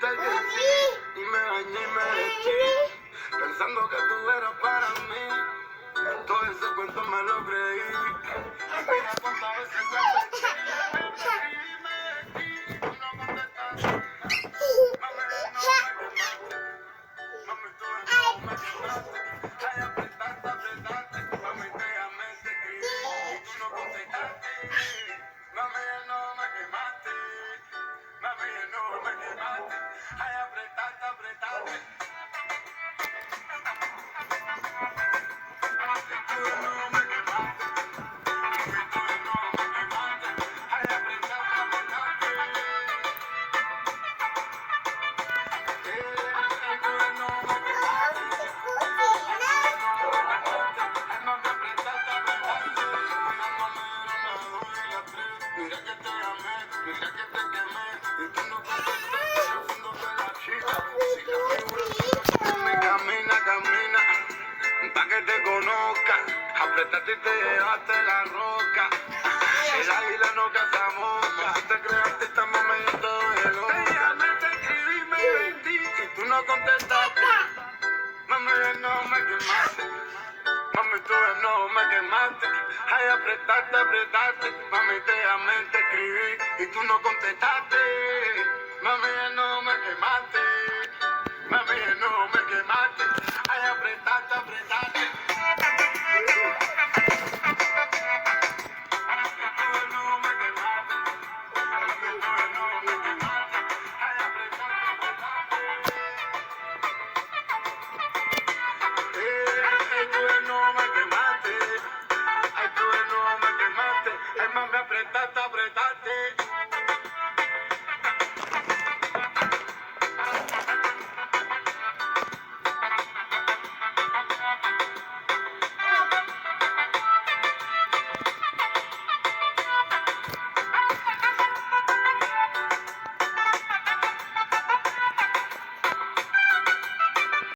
dijiste que sí y me dañé y me vestí, pensando que tú eras para mí. Todo ese cuento me lo creí. Mira cuántas veces te escribí y me vestí y tú no contestaste. Mami, no me quemaste. Mami, tú de nuevo me quemaste. Ay, apretaste, apretaste. Mami, te llamé, te escribí y tú no contestaste. Mami, no me quemaste. Mami, no me quemaste. Ay, apretaste, apretaste. Tú de nuevo me quemaste. Mami, tú de nuevo me quemaste. Ay, apretaste, apretaste. Tú de nuevo me quemaste. Mira que te amé, mira que te quemé y tú no contestaste, haciéndote la chica. Si la figura tuya me camina, camina, pa' que te conozca. Apretaste y te llevaste la roca. El águila no caza mosca. Tú te creaste, esta mami yo te doy el ojo. Te llamé, te escribí, me vendí y tú no contestaste. Mami, no me quemaste. Mami, tú de nuevo me quemaste. Ay, apretaste, apretaste. Mami, te llamé, te escribí y tú no contestaste.